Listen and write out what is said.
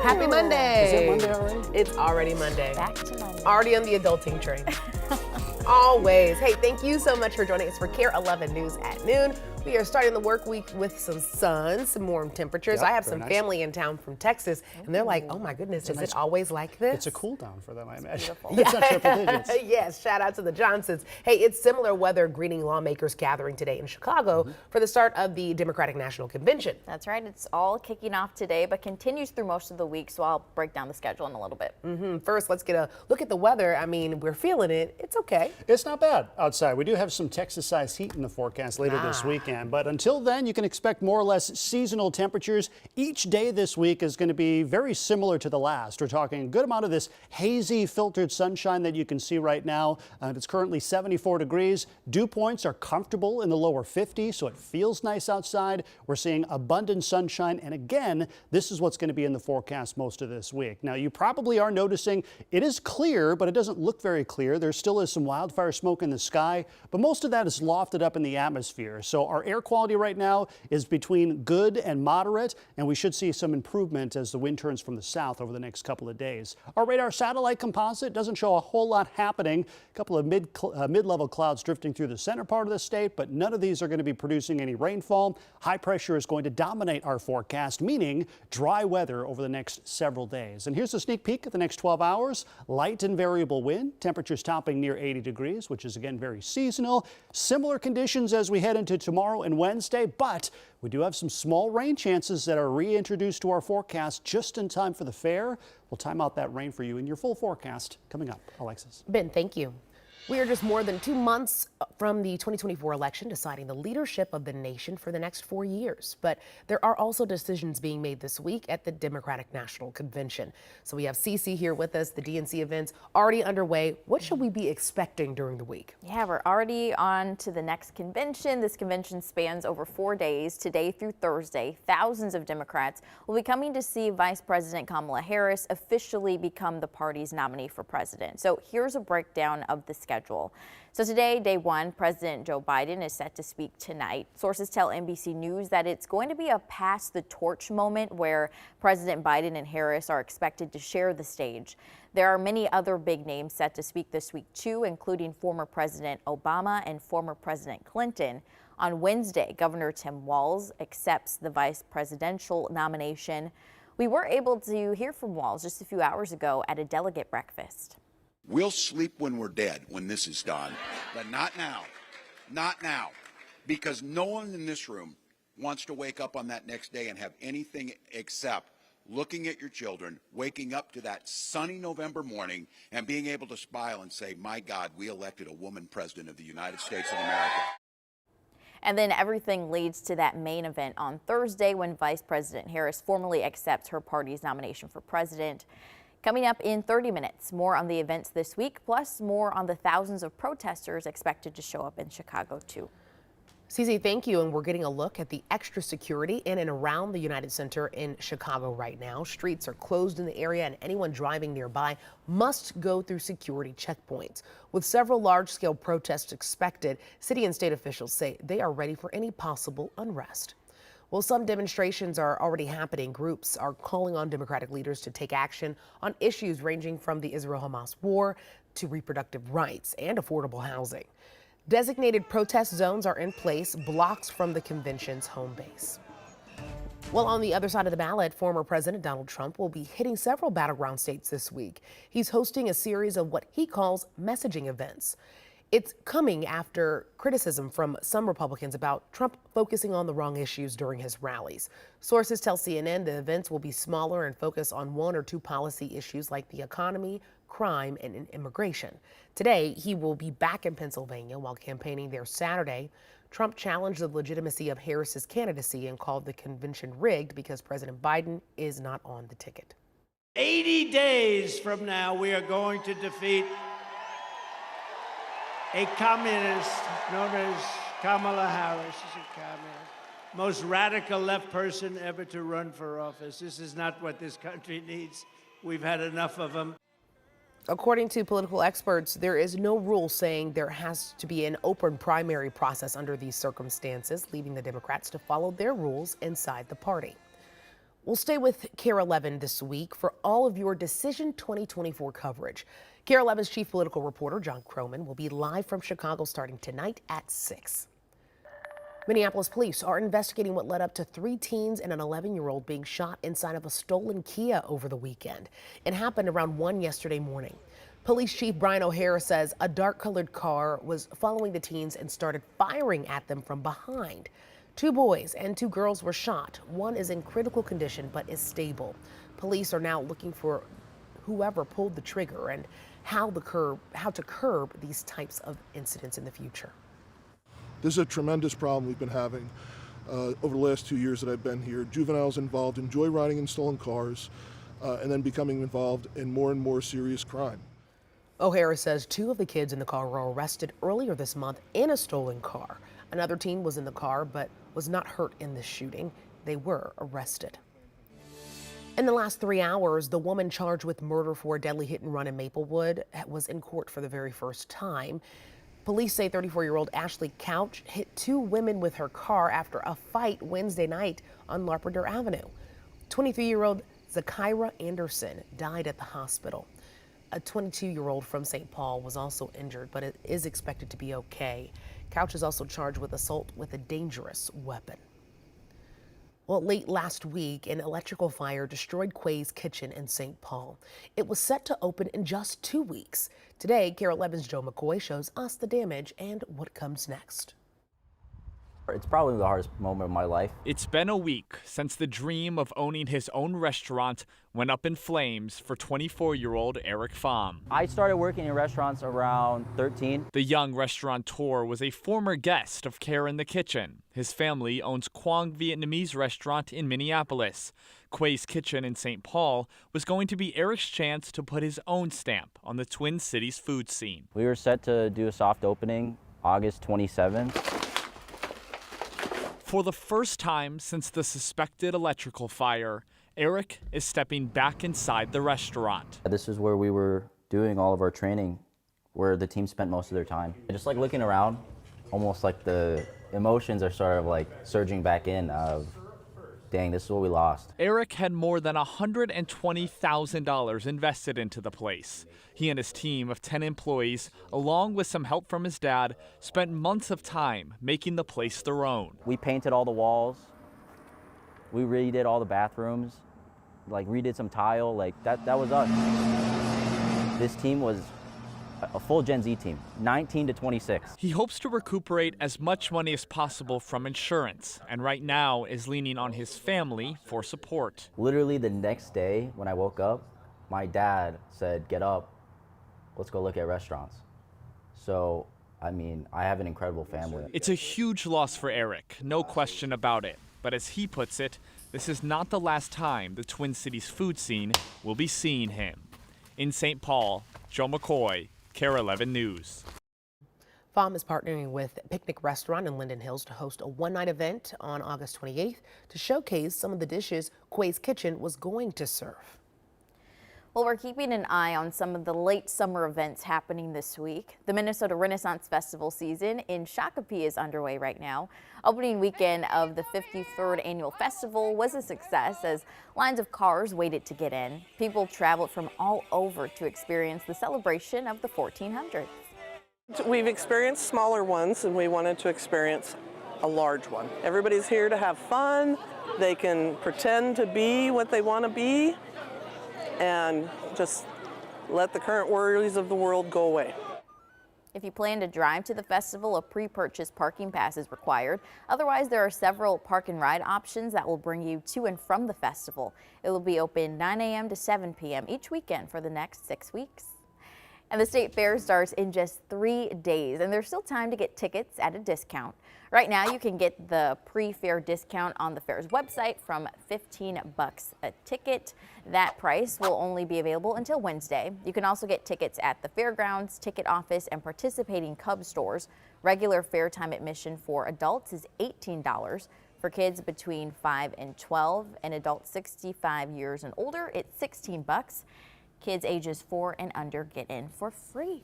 Happy Monday. Is it Monday already? It's already Monday. Back to Monday. Already on the adulting train. Always. Hey, thank you so much for joining us for KARE 11 News at noon. We are starting the work week with some sun, some warm temperatures. Yep, I have very some nice. family in town from Texas, and they're like, oh my goodness, is it always like this? It's a cool down for them, I imagine. beautiful. It's not triple digits. Yes, shout out to the Johnsons. Hey, it's similar weather greeting lawmakers gathering today in Chicago for the start of the Democratic National Convention. That's right. It's all kicking off today, but continues through most of the week, so I'll break down the schedule in a little bit. First, let's get a look at the weather. I mean, we're feeling it. It's okay. It's not bad outside. We do have some Texas-sized heat in the forecast later this weekend, but until then, you can expect more or less seasonal temperatures. Each day this week is going to be very similar to the last. We're talking a good amount of this hazy filtered sunshine that you can see right now. It's currently 74 degrees. Dew points are comfortable in the lower 50s, so it feels nice outside. We're seeing abundant sunshine, and again, this is what's going to be in the forecast most of this week. Now, you probably are noticing it is clear, but it doesn't look very clear. There still is some wildfire smoke in the sky, but most of that is lofted up in the atmosphere. So our air quality right now is between good and moderate, and we should see some improvement as the wind turns from the south over the next couple of days. Our radar satellite composite doesn't show a whole lot happening. A couple of mid-level clouds drifting through the center part of the state, but none of these are going to be producing any rainfall. High pressure is going to dominate our forecast, meaning dry weather over the next several days. And here's a sneak peek at the next 12 hours. Light and variable wind, temperatures topping near 80 degrees, which is again very seasonal. Similar conditions as we head into tomorrow and Wednesday, but we do have some small rain chances that are reintroduced to our forecast just in time for the fair. We'll time out that rain for you in your full forecast coming up. Alexis. Ben, thank you. We are just more than 2 months from the 2024 election deciding the leadership of the nation for the next 4 years. But there are also decisions being made this week at the Democratic National Convention. So we have Cece here with us. The DNC event's already underway. What should we be expecting during the week? Yeah, we're already on to the next convention. This convention spans over 4 days, today through Thursday. Thousands of Democrats will be coming to see Vice President Kamala Harris officially become the party's nominee for president. So here's a breakdown of the schedule. So today, day one, President Joe Biden is set to speak tonight. Sources tell NBC News that it's going to be a pass the torch moment where President Biden and Harris are expected to share the stage. There are many other big names set to speak this week too, including former President Obama and former President Clinton. On Wednesday, Governor Tim Walz accepts the vice presidential nomination. We were able to hear from Walz just a few hours ago at a delegate breakfast. We'll sleep when we're dead, when this is done, but not now. Not now. Because no one in this room wants to wake up on that next day and have anything except looking at your children, waking up to that sunny November morning and being able to smile and say, my God, we elected a woman president of the United States of America. And then everything leads to that main event on Thursday when Vice President Harris formally accepts her party's nomination for president. Coming up in 30 minutes, more on the events this week, plus more on the thousands of protesters expected to show up in Chicago, too. Cece, thank you. And we're getting a look at the extra security in and around the United Center in Chicago right now. Streets are closed in the area, and anyone driving nearby must go through security checkpoints. With several large-scale protests expected, city and state officials say they are ready for any possible unrest. Well, some demonstrations are already happening. Groups are calling on Democratic leaders to take action on issues ranging from the Israel-Hamas war to reproductive rights and affordable housing. Designated protest zones are in place, blocks from the convention's home base. Well, on the other side of the ballot, former President Donald Trump will be hitting several battleground states this week. He's hosting a series of what he calls messaging events. It's coming after criticism from some Republicans about Trump focusing on the wrong issues during his rallies. Sources tell CNN the events will be smaller and focus on 1 or 2 policy issues like the economy, crime, and immigration. Today, he will be back in Pennsylvania while campaigning there Saturday. Trump challenged the legitimacy of Harris's candidacy and called the convention rigged because President Biden is not on the ticket. 80 days from now, we are going to defeat a communist known as Kamala Harris. She's a communist. Most radical left person ever to run for office. This is not what this country needs. We've had enough of them. According to political experts, there is no rule saying there has to be an open primary process under these circumstances, leaving the Democrats to follow their rules inside the party. We'll stay with KARE 11 this week for all of your Decision 2024 coverage. KARE 11's chief political reporter, John Croman, will be live from Chicago starting tonight at 6. Minneapolis police are investigating what led up to 3 teens and an 11-year-old being shot inside of a stolen Kia over the weekend. It happened around 1 yesterday morning. Police Chief Brian O'Hara says a dark-colored car was following the teens and started firing at them from behind. 2 boys and 2 girls were shot. One is in critical condition but is stable. Police are now looking for whoever pulled the trigger and how to curb these types of incidents in the future. This is a tremendous problem we've been having over the last 2 years that I've been here. Juveniles involved in joyriding in stolen cars and then becoming involved in more and more serious crime. O'Hara says 2 of the kids in the car were arrested earlier this month in a stolen car. Another teen was in the car but was not hurt in this shooting. They were arrested. In the last 3 hours, the woman charged with murder for a deadly hit and run in Maplewood was in court for the very first time. Police say 34-year-old Ashley Couch hit 2 women with her car after a fight Wednesday night on Larpenteur Avenue. 23-year-old Zakira Anderson died at the hospital. A 22-year-old from St. Paul was also injured, but it is expected to be okay. Couch is also charged with assault with a dangerous weapon. Well, late last week, an electrical fire destroyed Quay's Kitchen in St. Paul. It was set to open in just 2 weeks. Today, KARE 11's Joe McCoy shows us the damage and what comes next. It's probably the hardest moment of my life. It's been a week since the dream of owning his own restaurant went up in flames for 24-year-old Eric Pham. I started working in restaurants around 13. The young restaurateur was a former guest of KARE in the Kitchen. His family owns Quang Vietnamese restaurant in Minneapolis. Quay's Kitchen in St. Paul was going to be Eric's chance to put his own stamp on the Twin Cities food scene. We were set to do a soft opening August 27th. For the first time since the suspected electrical fire, Eric is stepping back inside the restaurant. This is where we were doing all of our training, where the team spent most of their time. Just like looking around, almost like the emotions are sort of like surging back in of, dang, this is what we lost. Eric had more than $120,000 invested into the place. He and his team of 10 employees, along with some help from his dad, spent months of time making the place their own. We painted all the walls. We redid all the bathrooms, like redid some tile, like that was us. This team was a full Gen Z team, 19 to 26. He hopes to recuperate as much money as possible from insurance, and right now is leaning on his family for support. Literally the next day when I woke up, my dad said, get up, let's go look at restaurants. So, I mean, I have an incredible family. It's a huge loss for Eric, no question about it. But as he puts it, this is not the last time the Twin Cities food scene will be seeing him. In St. Paul, Joe McCoy, KARE 11 News. Pham is partnering with Picnic Restaurant in Linden Hills to host a one-night event on August 28th to showcase some of the dishes Quay's Kitchen was going to serve. Well, we're keeping an eye on some of the late summer events happening this week. The Minnesota Renaissance Festival season in Shakopee is underway right now. Opening weekend of the 53rd annual festival was a success as lines of cars waited to get in. People traveled from all over to experience the celebration of the 1400s. We've experienced smaller ones and we wanted to experience a large one. Everybody's here to have fun. They can pretend to be what they want to be and just let the current worries of the world go away. If you plan to drive to the festival, a pre-purchased parking pass is required. Otherwise, there are several park and ride options that will bring you to and from the festival. It will be open 9 a.m. to 7 p.m. each weekend for the next 6 weeks. And the state fair starts in just 3 days, and there's still time to get tickets at a discount. Right now, you can get the pre-fair discount on the fair's website from $15 a ticket. That price will only be available until Wednesday. You can also get tickets at the fairgrounds, ticket office, and participating Cub stores. Regular fair time admission for adults is $18. For kids between 5 and 12 and adults 65 years and older, it's $16. Kids ages 4 and under get in for free.